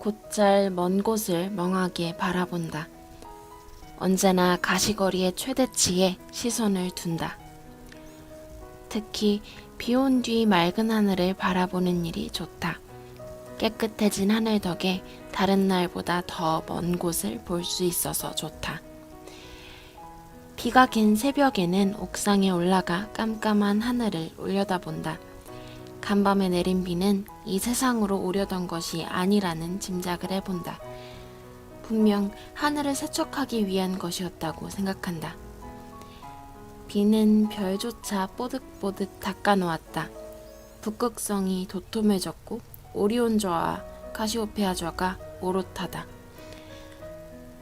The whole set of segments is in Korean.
곧잘 먼 곳을 멍하게 바라본다. 언제나 가시거리의 최대치에 시선을 둔다. 특히 비 온 뒤 맑은 하늘을 바라보는 일이 좋다. 깨끗해진 하늘 덕에 다른 날보다 더 먼 곳을 볼 수 있어서 좋다. 비가 긴 새벽에는 옥상에 올라가 깜깜한 하늘을 올려다본다. 간밤에 내린 비는 이 세상으로 오려던 것이 아니라는 짐작을 해본다. 분명 하늘을 세척하기 위한 것이었다고 생각한다. 비는 별조차 뽀득뽀득 닦아놓았다. 북극성이 도톰해졌고 오리온저와 카시오페아저가 오롯하다.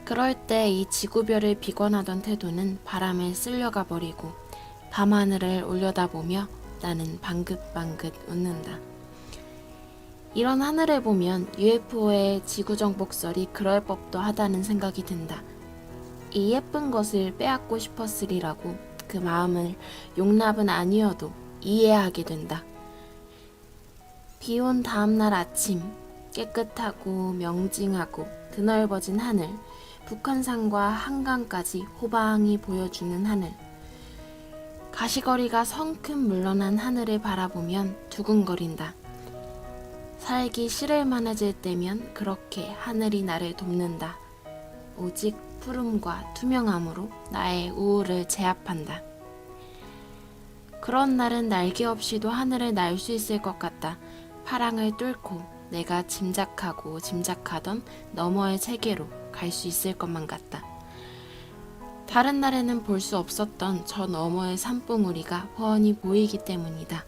그럴 때 이 지구별을 비관하던 태도는 바람에 쓸려가 버리고 밤하늘을 올려다보며 나는 방긋방긋 웃는다. 이런 하늘을 보면 UFO의 지구정복설이 그럴 법도 하다는 생각이 든다. 이 예쁜 것을 빼앗고 싶었으리라고 그 마음을 용납은 아니어도 이해하게 된다. 비 온 다음날 아침, 깨끗하고 명징하고 드넓어진 하늘, 북한산과 한강까지 호방이 보여주는 하늘. 가시거리가 성큼 물러난 하늘을 바라보면 두근거린다. 살기 싫을만해질 때면 그렇게 하늘이 나를 돕는다. 오직 푸름과 투명함으로 나의 우울을 제압한다. 그런 날은 날개 없이도 하늘을 날 수 있을 것 같다. 파랑을 뚫고 내가 짐작하고 짐작하던 너머의 세계로 갈 수 있을 것만 같다. 다른 날에는 볼 수 없었던 저 너머의 산봉우리가 훤히 보이기 때문이다.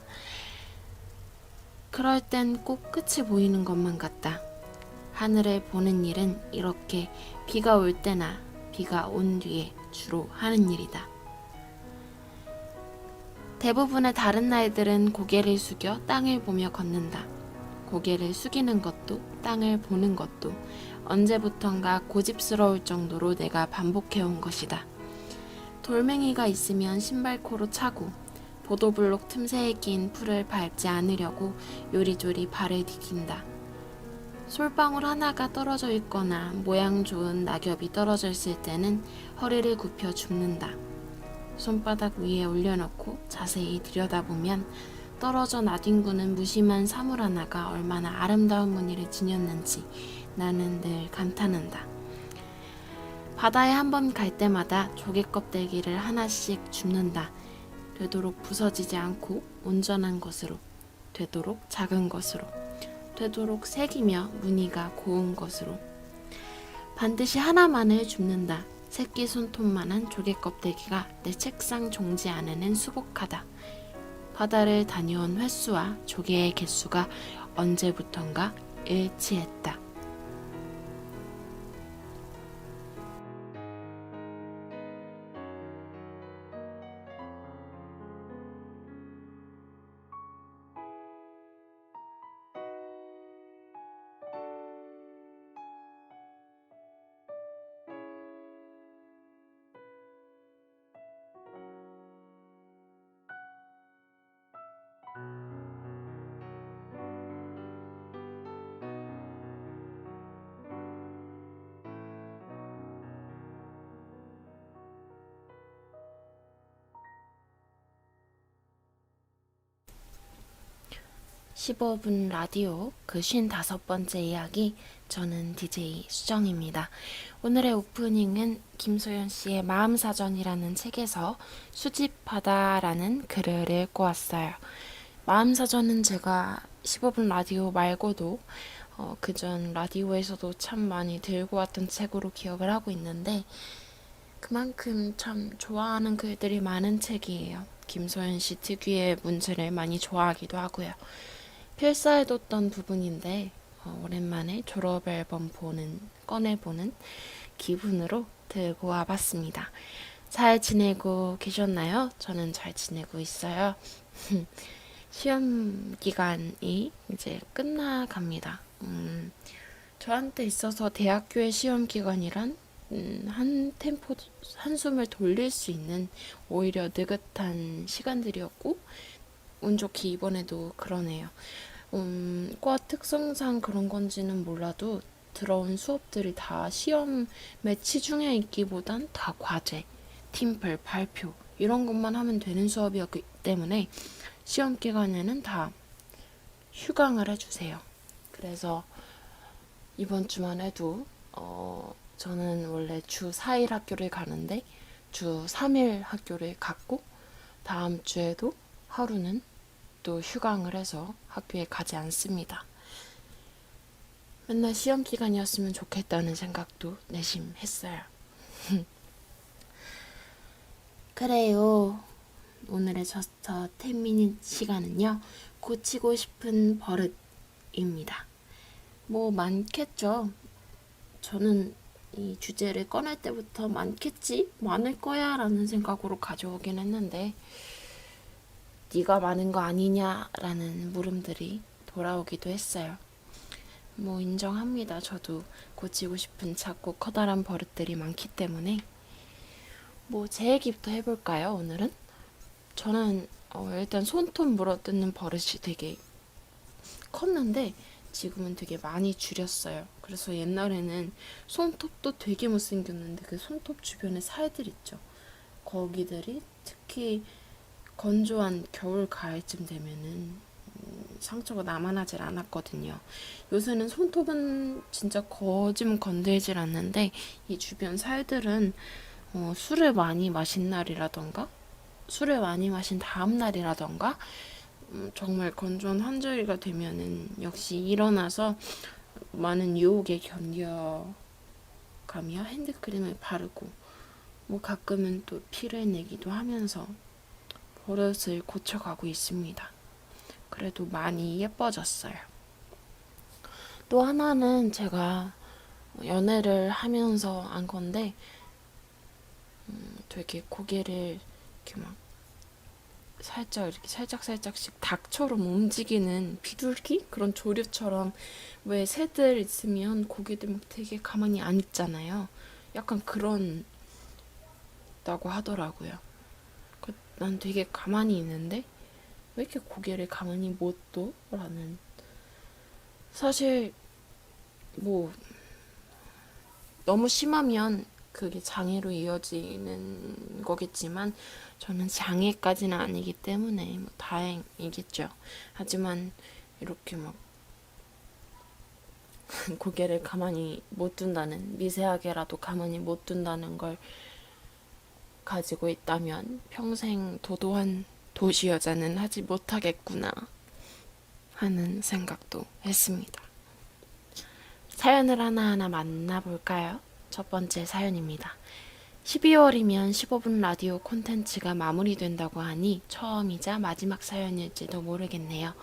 그럴 땐 꼭 끝이 보이는 것만 같다. 하늘을 보는 일은 이렇게 비가 올 때나 비가 온 뒤에 주로 하는 일이다. 대부분의 다른 날들은 고개를 숙여 땅을 보며 걷는다. 고개를 숙이는 것도 땅을 보는 것도 언제부턴가 고집스러울 정도로 내가 반복해온 것이다. 돌멩이가 있으면 신발코로 차고 보도블록 틈새에 낀 풀을 밟지 않으려고 요리조리 발을 디딘다. 솔방울 하나가 떨어져 있거나 모양 좋은 낙엽이 떨어져 있을 때는 허리를 굽혀 줍는다. 손바닥 위에 올려놓고 자세히 들여다보면 떨어져 나뒹구는 무심한 사물 하나가 얼마나 아름다운 무늬를 지녔는지 나는 늘 감탄한다. 바다에 한번 갈 때마다 조개 껍데기를 하나씩 줍는다. 되도록 부서지지 않고 온전한 것으로, 되도록 작은 것으로, 되도록 색이며 무늬가 고운 것으로. 반드시 하나만을 줍는다. 새끼 손톱만한 조개 껍데기가 내 책상 종지 안에는 수북하다. 바다를 다녀온 횟수와 조개의 개수가 언제부턴가 일치했다. (15분) 라디오 그 55번째 이야기. 저는 DJ 수정입니다. 오늘의 오프닝은 김소연 씨의 마음사전이라는 책에서 수집하다라는 글을 읽고 왔어요. 마음사전은 제가 15분 라디오 말고도 그전 라디오에서도 참 많이 들고 왔던 책으로 기억을 하고 있는데 그만큼 참 좋아하는 글들이 많은 책이에요. 김소연 씨 특유의 문체를 많이 좋아하기도 하고요. 필사해뒀던 부분인데 오랜만에 졸업 앨범 꺼내보는 기분으로 들고 와봤습니다. 잘 지내고 계셨나요? 저는 잘 지내고 있어요. 시험 기간이 이제 끝나갑니다. 저한테 있어서 대학교의 시험 기간이란 한 템포 한숨을 돌릴 수 있는 오히려 느긋한 시간들이었고 운 좋게 이번에도 그러네요. 과 특성상 그런 건지는 몰라도 들어온 수업들이 다 시험에 치중해 있기보단 다 과제, 팀플, 발표 이런 것만 하면 되는 수업이었기 때문에 시험 기간에는 다 휴강을 해주세요. 그래서 이번 주만 해도 저는 원래 주 4일 학교를 가는데 주 3일 학교를 갔고 다음 주에도 하루는 또 휴강을 해서 학교에 가지 않습니다. 맨날 시험 기간이었으면 좋겠다는 생각도 내심했어요. 그래요. 오늘의 저스트 10미닛 시간은요. 고치고 싶은 버릇입니다. 뭐 많겠죠. 저는 이 주제를 꺼낼 때부터 많겠지? 많을 거야 라는 생각으로 가져오긴 했는데 네가 많은 거 아니냐 라는 물음들이 돌아오기도 했어요. 뭐 인정합니다. 저도 고치고 싶은 작고 커다란 버릇들이 많기 때문에 뭐 제 얘기부터 해볼까요? 오늘은? 저는 일단 손톱 물어뜯는 버릇이 되게 컸는데 지금은 되게 많이 줄였어요. 그래서 옛날에는 손톱도 되게 못생겼는데 그 손톱 주변에 살들 있죠. 거기들이 특히 건조한 겨울 가을쯤 되면은 상처가 남아나질 않았거든요. 요새는 손톱은 진짜 거짐 건들질 않는데 이 주변 살들은 술을 많이 마신 날이라던가 술을 많이 마신 다음 날이라던가 정말 건조한 환절기가 되면은 역시 일어나서 많은 유혹에 견뎌가며 핸드크림을 바르고 뭐 가끔은 또 피를 내기도 하면서 버릇을 고쳐가고 있습니다. 그래도 많이 예뻐졌어요. 또 하나는 제가 연애를 하면서 안 건데 되게 고개를 이렇게 막 살짝씩 닭처럼 움직이는 비둘기? 그런 조류처럼 왜 새들 있으면 고개들 막 되게 가만히 안 있잖아요. 약간 그런 다고 하더라고요. 난 되게 가만히 있는데 왜 이렇게 고개를 가만히 못 둬? 라는 사실 뭐 너무 심하면 그게 장애로 이어지는 거겠지만 저는 장애까지는 아니기 때문에 뭐 다행이겠죠. 하지만 이렇게 막 고개를 가만히 못 둔다는 미세하게라도 가만히 못 둔다는 걸 가지고 있다면 평생 도도한 도시 여자는 하지 못하겠구나 하는 생각도 했습니다. 사연을 하나하나 만나볼까요? 첫 번째 사연입니다. 12월이면 15분 라디오 콘텐츠가 마무리된다고 하니 처음이자 마지막 사연일지도 모르겠네요.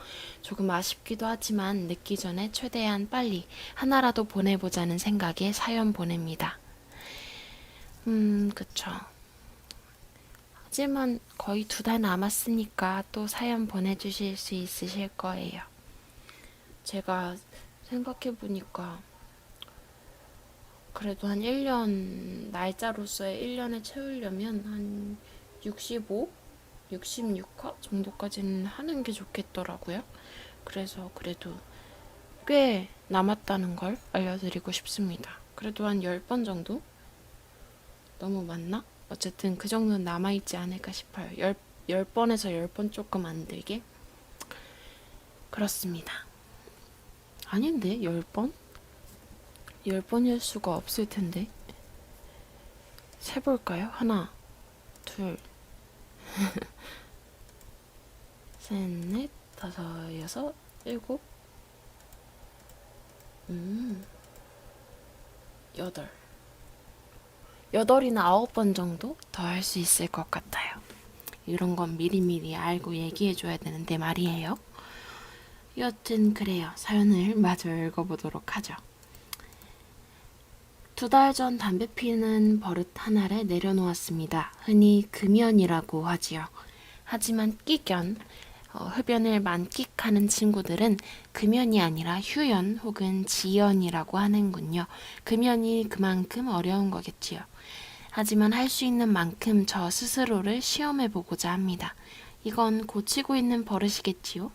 조금 아쉽기도 하지만 늦기 전에 최대한 빨리 하나라도 보내보자는 생각에 사연 보냅니다. 그쵸. 하지만 거의 2달 남았으니까 또 사연 보내주실 수 있으실 거예요. 제가 생각해보니까 그래도 한 1년, 날짜로서의 1년을 채우려면 한 65, 66화 정도까지는 하는 게 좋겠더라고요. 그래서 그래도 꽤 남았다는 걸 알려드리고 싶습니다. 그래도 한 10번 정도? 너무 많나? 어쨌든 그 정도는 남아있지 않을까 싶어요. 10번에서 10번 조금 안 들게. 그렇습니다. 아닌데? 10번? 10번일 수가 없을 텐데. 세볼까요? 하나, 둘, 셋, 넷, 다섯, 여섯, 일곱, 여덟. 8이나 9번 정도 더 할 수 있을 것 같아요. 이런 건 미리미리 알고 얘기해줘야 되는데 말이에요. 여튼 그래요. 사연을 마저 읽어보도록 하죠. 2달 전 담배 피는 버릇 하나를 내려놓았습니다. 흔히 금연이라고 하지요. 하지만 끼견, 흡연을 만끽하는 친구들은 금연이 아니라 휴연 혹은 지연이라고 하는군요. 금연이 그만큼 어려운 거겠지요. 하지만 할 수 있는 만큼 저 스스로를 시험해보고자 합니다. 이건 고치고 있는 버릇이겠지요?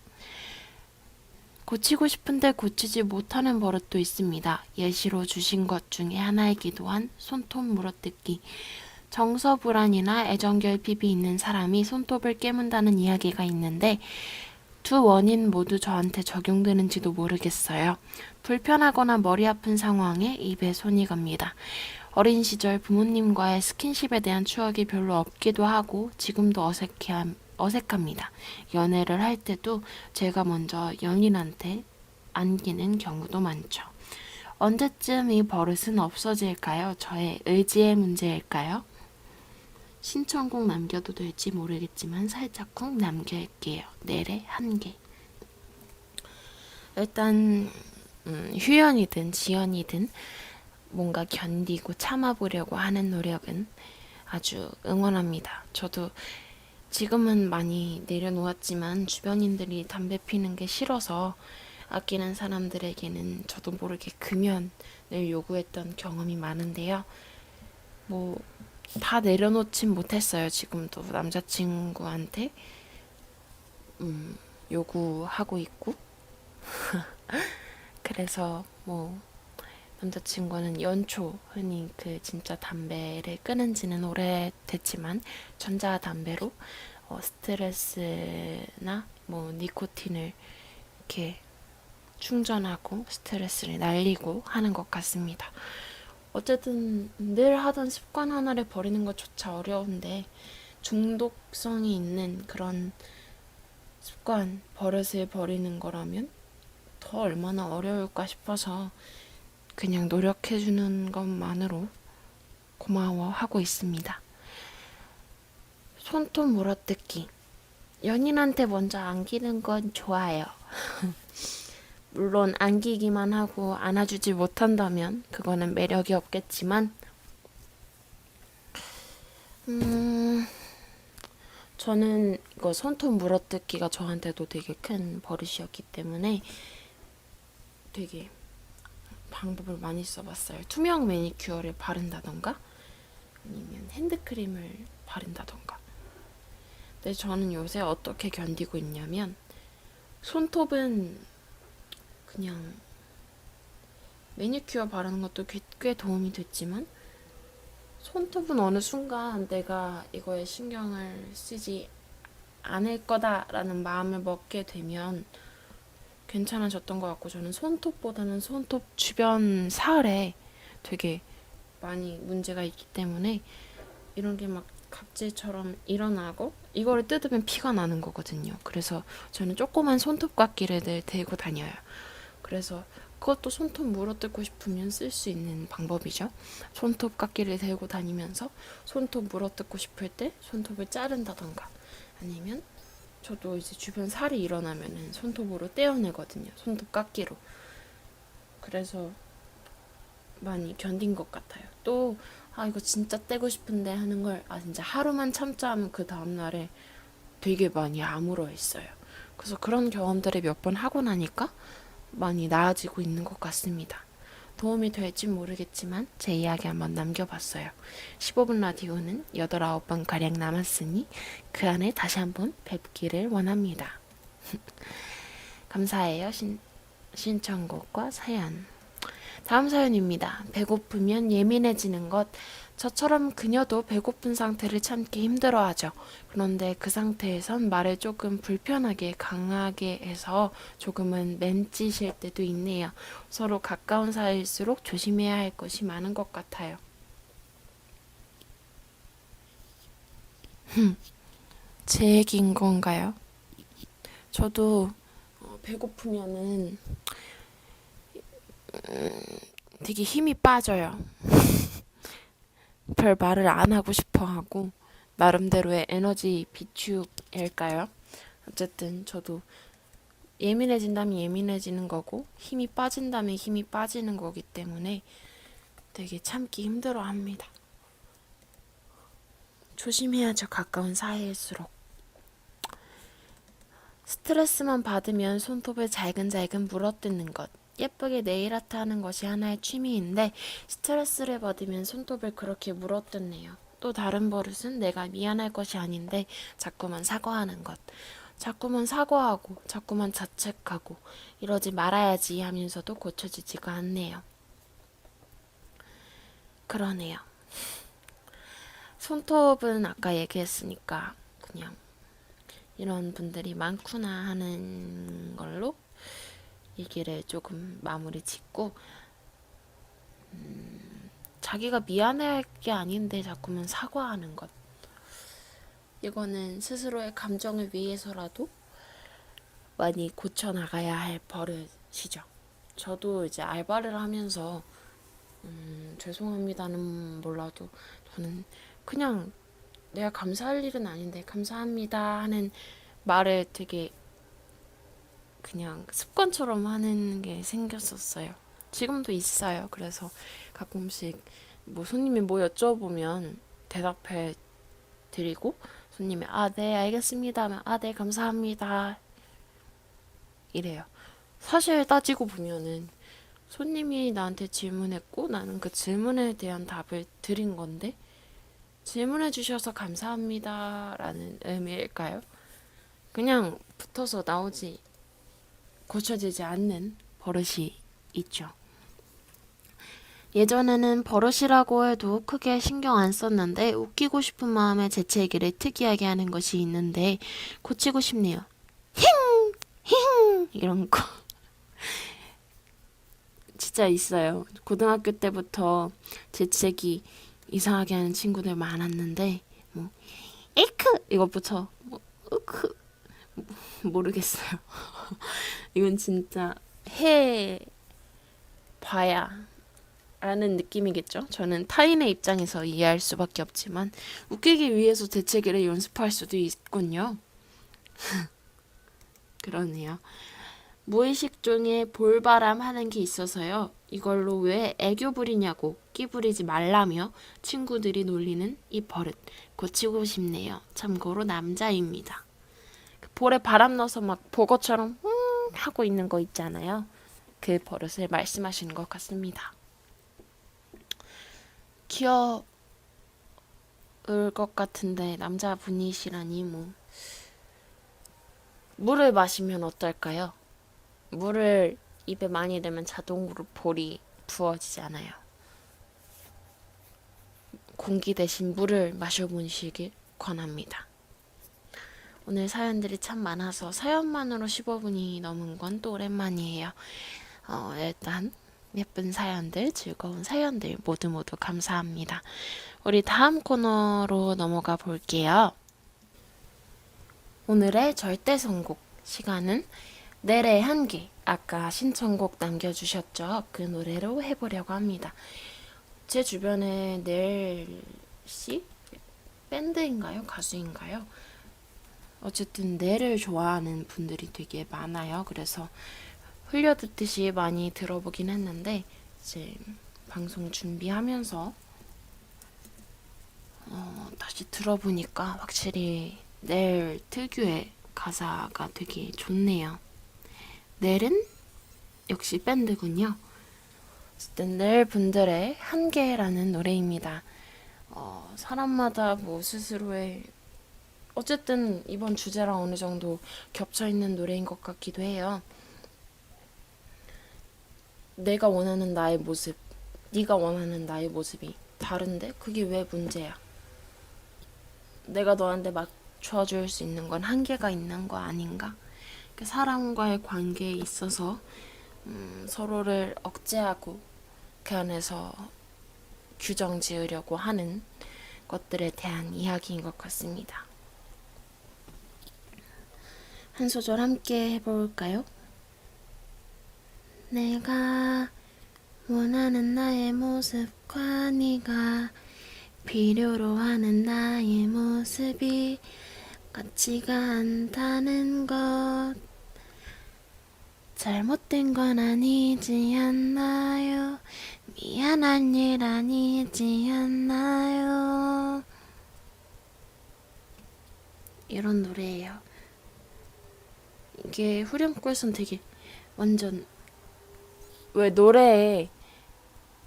고치고 싶은데 고치지 못하는 버릇도 있습니다. 예시로 주신 것 중에 하나이기도 한 손톱 물어뜯기. 정서불안이나 애정결핍이 있는 사람이 손톱을 깨문다는 이야기가 있는데 두 원인 모두 저한테 적용되는지도 모르겠어요. 불편하거나 머리 아픈 상황에 입에 손이 갑니다. 어린 시절 부모님과의 스킨십에 대한 추억이 별로 없기도 하고 지금도 어색합니다. 연애를 할 때도 제가 먼저 연인한테 안기는 경우도 많죠. 언제쯤 이 버릇은 없어질까요? 저의 의지의 문제일까요? 신청곡 남겨도 될지 모르겠지만 살짝쿵 남길게요. 내래 한 개. 일단 휴연이든 지연이든 뭔가 견디고 참아보려고 하는 노력은 아주 응원합니다. 저도 지금은 많이 내려놓았지만 주변인들이 담배 피는 게 싫어서 아끼는 사람들에게는 저도 모르게 금연을 요구했던 경험이 많은데요. 뭐 다 내려놓진 못했어요. 지금도 남자친구한테 요구하고 있고 그래서 뭐 남자친구는 연초, 흔히 그 진짜 담배를 끊은 지는 오래됐지만 전자담배로 스트레스나 뭐 니코틴을 이렇게 충전하고 스트레스를 날리고 하는 것 같습니다. 어쨌든 늘 하던 습관 하나를 버리는 것조차 어려운데 중독성이 있는 그런 습관, 버릇을 버리는 거라면 더 얼마나 어려울까 싶어서 그냥 노력해주는 것만으로 고마워하고 있습니다. 손톱 물어뜯기. 연인한테 먼저 안기는 건 좋아요. 물론 안기기만 하고 안아주지 못한다면 그거는 매력이 없겠지만 저는 이거 손톱 물어뜯기가 저한테도 되게 큰 버릇이었기 때문에 되게 방법을 많이 써봤어요. 투명 매니큐어를 바른다던가 아니면 핸드크림을 바른다던가. 근데 저는 요새 어떻게 견디고 있냐면 손톱은 그냥 매니큐어 바르는 것도 꽤 도움이 됐지만 손톱은 어느 순간 내가 이거에 신경을 쓰지 않을 거다라는 마음을 먹게 되면 괜찮아졌던 것 같고 저는 손톱보다는 손톱 주변 살에 되게 많이 문제가 있기 때문에 이런 게 막 각질처럼 일어나고 이거를 뜯으면 피가 나는 거거든요. 그래서 저는 조그만 손톱깎이를 늘 들고 다녀요. 그래서 그것도 손톱 물어뜯고 싶으면 쓸 수 있는 방법이죠. 손톱깎이를 들고 다니면서 손톱 물어뜯고 싶을 때 손톱을 자른다던가 아니면 저도 이제 주변 살이 일어나면은 손톱으로 떼어내거든요. 손톱깎이로. 그래서 많이 견딘 것 같아요. 또 이거 진짜 떼고 싶은데 하는 걸 진짜 하루만 참자 하면 그 다음날에 되게 많이 아물어 있어요. 그래서 그런 경험들을 몇 번 하고 나니까 많이 나아지고 있는 것 같습니다. 도움이 될지 모르겠지만 제 이야기 한번 남겨봤어요. 15분 라디오는 8, 9번 가량 남았으니 그 안에 다시 한번 뵙기를 원합니다. 감사해요. 신청곡과 사연. 다음 사연입니다. 배고프면 예민해지는 것. 저처럼 그녀도 배고픈 상태를 참기 힘들어하죠. 그런데 그 상태에선 말을 조금 불편하게 강하게 해서 조금은 맨찌실 때도 있네요. 서로 가까운 사이일수록 조심해야 할 것이 많은 것 같아요. 제 얘기인 건가요? 저도 배고프면은 되게 힘이 빠져요. 별 말을 안 하고 싶어 하고 나름대로의 에너지 비축일까요? 어쨌든 저도 예민해진다면 예민해지는 거고 힘이 빠진다면 힘이 빠지는 거기 때문에 되게 참기 힘들어 합니다. 조심해야죠. 가까운 사이일수록. 스트레스만 받으면 손톱을 잘근잘근 물어뜯는 것. 예쁘게 네일아트 하는 것이 하나의 취미인데 스트레스를 받으면 손톱을 그렇게 물어뜯네요. 또 다른 버릇은 내가 미안할 것이 아닌데 자꾸만 사과하는 것. 자꾸만 사과하고 자꾸만 자책하고 이러지 말아야지 하면서도 고쳐지지가 않네요. 그러네요. 손톱은 아까 얘기했으니까 그냥 이런 분들이 많구나 하는 걸로 얘기를 조금 마무리 짓고, 자기가 미안해할 게 아닌데 자꾸만 사과하는 것, 이거는 스스로의 감정을 위해서라도 많이 고쳐나가야 할 버릇이죠. 저도 이제 알바를 하면서 죄송합니다는 몰라도 저는 그냥 내가 감사할 일은 아닌데 감사합니다 하는 말을 되게 그냥 습관처럼 하는 게 생겼었어요. 지금도 있어요. 그래서 가끔씩 뭐 손님이 뭐 여쭤보면 대답해 드리고, 손님이 네 알겠습니다 하면 네 감사합니다 이래요. 사실 따지고 보면은 손님이 나한테 질문했고 나는 그 질문에 대한 답을 드린 건데, 질문해 주셔서 감사합니다 라는 의미일까요? 그냥 붙어서 나오지, 고쳐지지 않는 버릇이 있죠. 예전에는 버릇이라고 해도 크게 신경 안 썼는데 웃기고 싶은 마음에 재채기를 특이하게 하는 것이 있는데 고치고 싶네요. 힝 이런 거 진짜 있어요. 고등학교 때부터 재채기 이상하게 하는 친구들 많았는데 뭐 이크 이것부터 뭐 으크 모르겠어요. 이건 진짜 해 봐야 라는 느낌이겠죠. 저는 타인의 입장에서 이해할 수밖에 없지만 웃기기 위해서 재채기를 연습할 수도 있군요. 그러네요. 무의식 중에 볼바람 하는 게 있어서요. 이걸로 왜 애교 부리냐고 끼 부리지 말라며 친구들이 놀리는 이 버릇 고치고 싶네요. 참고로 남자입니다. 볼에 바람 넣어서 막 보거처럼 하고 있는 거 있잖아요. 그 버릇을 말씀하시는 것 같습니다. 귀여울 것 같은데 남자분이시라니 뭐. 물을 마시면 어떨까요? 물을 입에 많이 대면 자동으로 볼이 부어지지 않아요. 공기 대신 물을 마셔보시길 권합니다. 오늘 사연들이 참 많아서 사연만으로 15분이 넘은 건 또 오랜만이에요. 일단 예쁜 사연들, 즐거운 사연들 모두 감사합니다. 우리 다음 코너로 넘어가 볼게요. 오늘의 절대 선곡 시간은 넬의 한계, 아까 신청곡 남겨주셨죠? 그 노래로 해보려고 합니다. 제 주변에 넬씨? 밴드인가요? 가수인가요? 어쨌든 넬을 좋아하는 분들이 되게 많아요. 그래서 흘려듣듯이 많이 들어보긴 했는데 이제 방송 준비하면서 다시 들어보니까 확실히 넬 특유의 가사가 되게 좋네요. 넬은 역시 밴드군요. 어쨌든 넬 분들의 한계라는 노래입니다. 사람마다 뭐 스스로의, 어쨌든 이번 주제랑 어느 정도 겹쳐있는 노래인 것 같기도 해요. 내가 원하는 나의 모습, 네가 원하는 나의 모습이 다른데 그게 왜 문제야? 내가 너한테 맞춰줄 수 있는 건 한계가 있는 거 아닌가? 사람과의 관계에 있어서 서로를 억제하고 그 안에서 규정 지으려고 하는 것들에 대한 이야기인 것 같습니다. 한 소절 함께 해볼까요? 내가 원하는 나의 모습과 네가 필요로 하는 나의 모습이 같지가 않다는 것, 잘못된 건 아니지 않나요? 미안한 일 아니지 않나요? 이런 노래예요. 이게 후렴구에선 되게 완전, 왜 노래에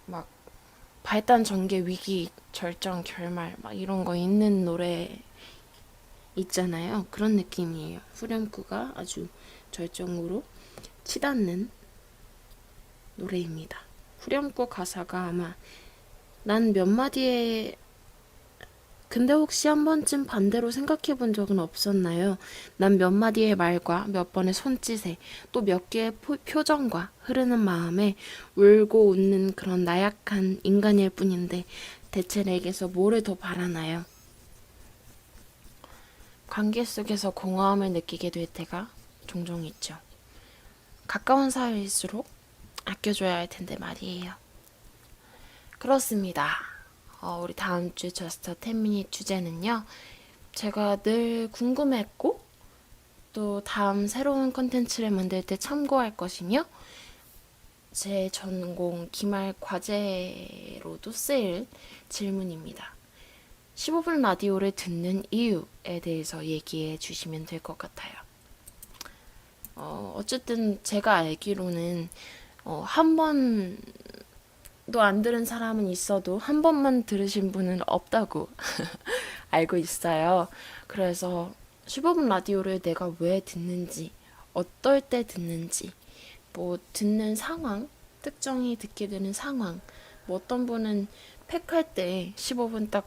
막 발단 전개 위기 절정 결말 막 이런 거 있는 노래 있잖아요. 그런 느낌이에요. 후렴구가 아주 절정으로 치닫는 노래입니다. 후렴구 가사가 아마 난 몇 마디에 근데 혹시 한 번쯤 반대로 생각해 본 적은 없었나요? 난 몇 마디의 말과 몇 번의 손짓에 또 몇 개의 표정과 흐르는 마음에 울고 웃는 그런 나약한 인간일 뿐인데 대체 내게서 뭐를 더 바라나요? 관계 속에서 공허함을 느끼게 될 때가 종종 있죠. 가까운 사이일수록 아껴줘야 할 텐데 말이에요. 그렇습니다. 우리 다음 주 저스트 10미닛 주제는요. 제가 늘 궁금했고 또 다음 새로운 컨텐츠를 만들 때 참고할 것이며 제 전공 기말 과제로도 쓰일 질문입니다. 15분 라디오를 듣는 이유에 대해서 얘기해 주시면 될 것 같아요. 어쨌든 제가 알기로는 한 번도 안 들은 사람은 있어도 한 번만 들으신 분은 없다고 알고 있어요. 그래서 15분 라디오를 내가 왜 듣는지, 어떨 때 듣는지, 뭐 듣는 상황, 특정히 듣게 되는 상황, 뭐 어떤 분은 팩할 때 15분에서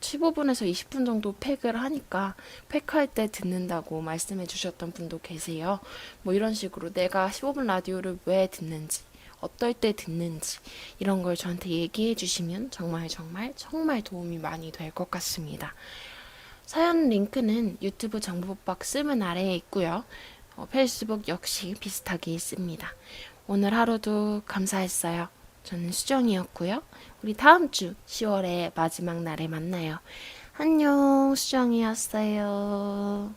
20분 정도 팩을 하니까 팩할 때 듣는다고 말씀해 주셨던 분도 계세요. 뭐 이런 식으로 내가 15분 라디오를 왜 듣는지, 어떨 때 듣는지 이런 걸 저한테 얘기해 주시면 정말 정말 정말 도움이 많이 될 것 같습니다. 사연 링크는 유튜브 정보 박스문 아래에 있고요. 페이스북 역시 비슷하게 있습니다. 오늘 하루도 감사했어요. 저는 수정이었고요. 우리 다음 주 10월의 마지막 날에 만나요. 안녕, 수정이었어요.